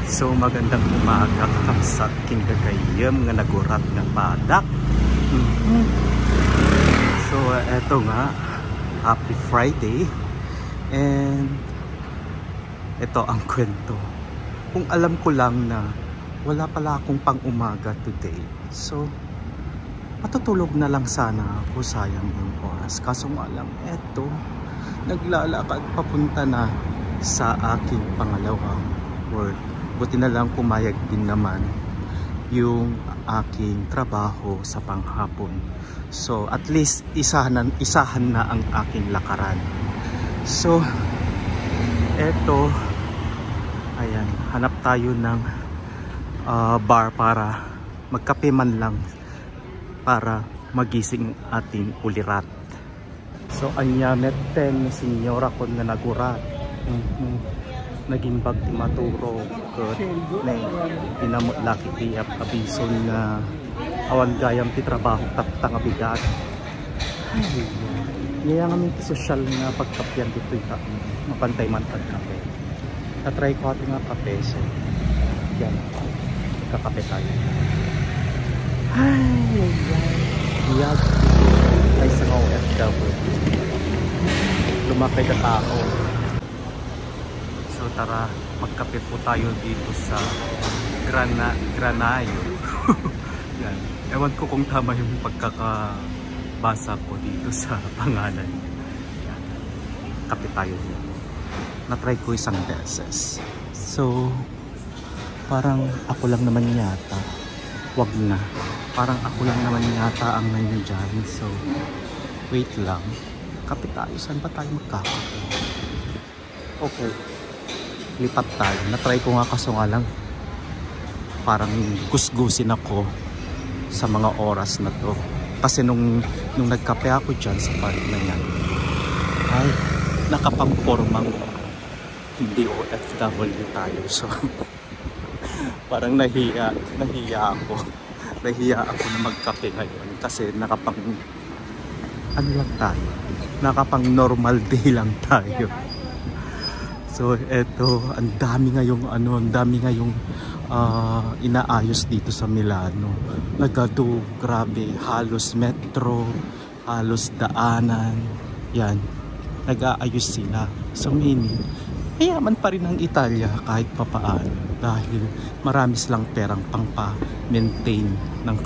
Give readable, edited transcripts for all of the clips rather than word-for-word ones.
So magandang umaga sa kinagayam nga nagurat ng badak. So eto nga, happy Friday. And ito ang kwento. Kung alam ko lang na wala pala akong pang umaga today, so matutulog na lang sana ako, sayang yung oras. Kaso nga lang, eto, naglalakad papunta na sa aking pangalawang work. Buti na lang pumayag din naman yung aking trabaho sa panghapon. So at least isahan na ang aking lakaran. So eto, ayan, hanap tayo ng bar para magkape man lang para magising ating ulirat. So anyamet ten senyora kon nga nagurat. Naging bag ti maturo ket nay pinamot laki ti abison nga awan gayam ti trabaho tatta nga bigat. Ay, yaya nga ti social nga pagkapyan dito ita mapantay man pagkape. Na-try ko ating nga kape, so yan, kakape tayo. Ay, yag ay sa mga OFW. Lumakay ka tao. So tara, magkape po tayo dito sa Granayo. Yan. Ewan ko kung tama yung pagkakabasa ko dito sa pangalan. Yan. Kape tayo dito. Na-try ko isang beses. So parang ako lang naman yata. Wag na. Parang ako lang naman yata ang nandiyan. So wait lang. Kape tayo. Saan ba tayo magkakape? Okay. Lipat tayo. Na-try ko nga kaso nga lang parang gusgusin ako sa mga oras na to. Kasi nung nagkape ako dyan sa park na yan, ay nakapang-formang hindi OFW tayo. So parang nahiya ako. Nahiya ako na magkape ngayon kasi nakapang ano lang tayo. Nakapang normal day lang tayo. So eto, ang dami ngayong inaayos dito sa Milano. Nagado, grabe, halos metro, halos daanan. Yan, nag-aayos sila. So meaning, mayaman pa rin ang Italia kahit papaano dahil marami silang perang pang-maintain ng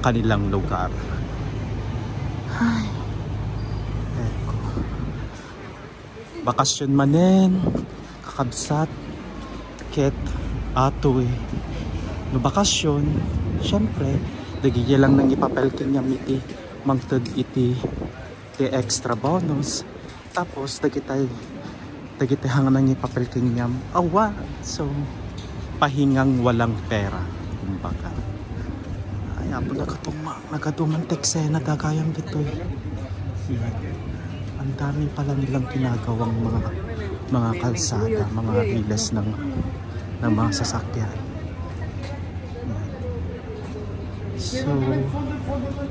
kanilang lugar. Ay, eko. Bakasyon manen, kakabsat, ket, atoy. No bakasyon, syempre, dagigya lang nang ipapelkin niya iti, mangtod iti, the extra bonus. Tapos, dagitay hangan nang ipapelkin niya, awa. So, pahingang walang pera, kumbaga. Ay, apo nagatumang tekse, nagagayang dito. Ang dami pala nilang ginagawang mga kalsada, mga riles ng mga sasakyan. So,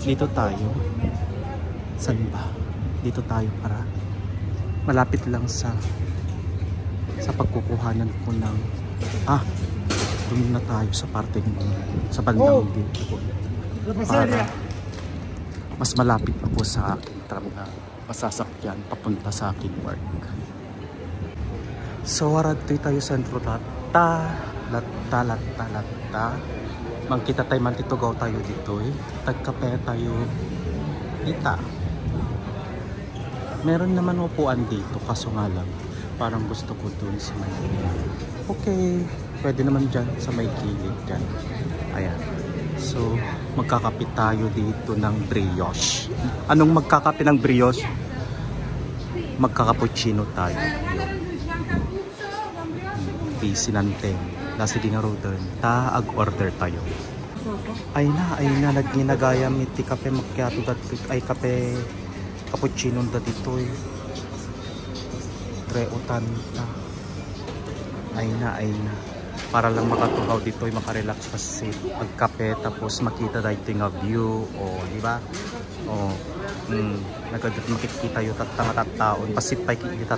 dito tayo. Saan ba? Dito tayo para malapit lang sa pagkukuhanan ko ng doon na tayo sa parte sa bandang dito para mas malapit ako sa aking masasakyan papunta sa aking work. So warad tayo sa sentro latta magkita tayo mantitugaw tayo dito tagkape tayo kita. Meron naman upuan dito kaso nga lang parang gusto ko dun sa may okay, pwede naman dyan sa may kilid dyan. Ayan. So magkakape tayo dito ng brioche. Anong magkakape ng brioche? Magkakapuccino tayo. Busy nante. Nasa dinaro doon. Ag-order tayo. Ay na nagginagayam iti kape macchiato ay kape cappuccino dito 3.80. Ay na para lang makatugaw dito makarelax kasi pagkape tapos makita dito nga view di ba? Nagadat makikita yung tattaon pasipay kita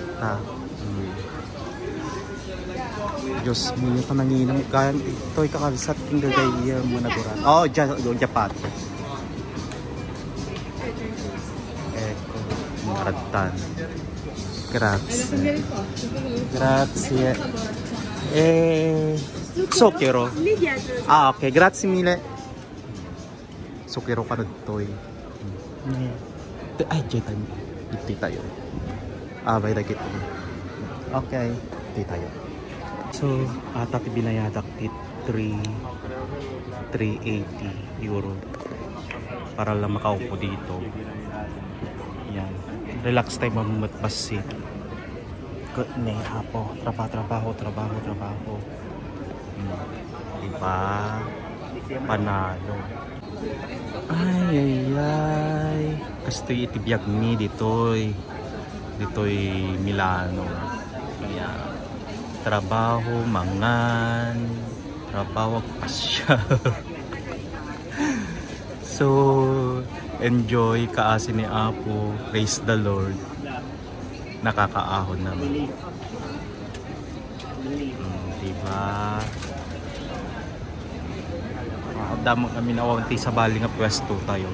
Diyos mo, yung pananginang kaya ito'y kakabsat king gagaya mo na gurat. Oh, Japan. Ecco, maratan. Grazie. Grazie. Zucchero. Ah, ok. Grazie mille. Zucchero ka na to'y. Ay, Jetan. Ito tayo. Ah, bay na kita. Okay. Ito tayo. So, tati binayadak tit 380 euro para lang makaupo dito. Yan. Relax tayo mamatbasit. Good na hapo. Trabaho. Diba? Panalo. Ay. Kastoy itibiyag ni dito'y Milano. Yan. Trabaho, mangan, trabaho, pasya. So, enjoy kaasi ni Apo, praise the Lord. Nakakaahon naman. Diba? Damang kami nawawanti sa bali nga pwesto tayo.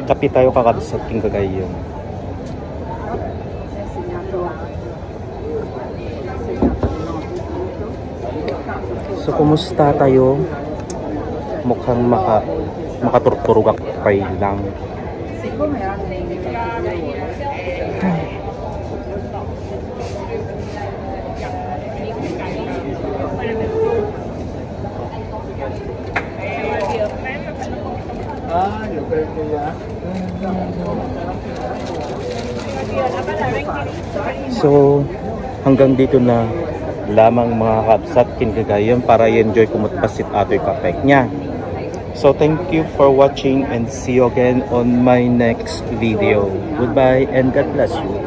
Kapi tayo kakabsat king Cagayan. So kumusta tayo? Mukhang makaturturugak pa lang. So hanggang dito na lamang mga kabsat kin Cagayan para i-enjoy kumutpasit ato'y kapek niya. So thank you for watching and see you again on my next video. Goodbye and God bless you.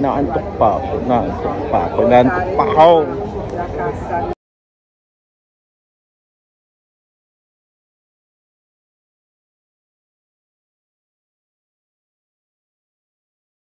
Naantok pa ako.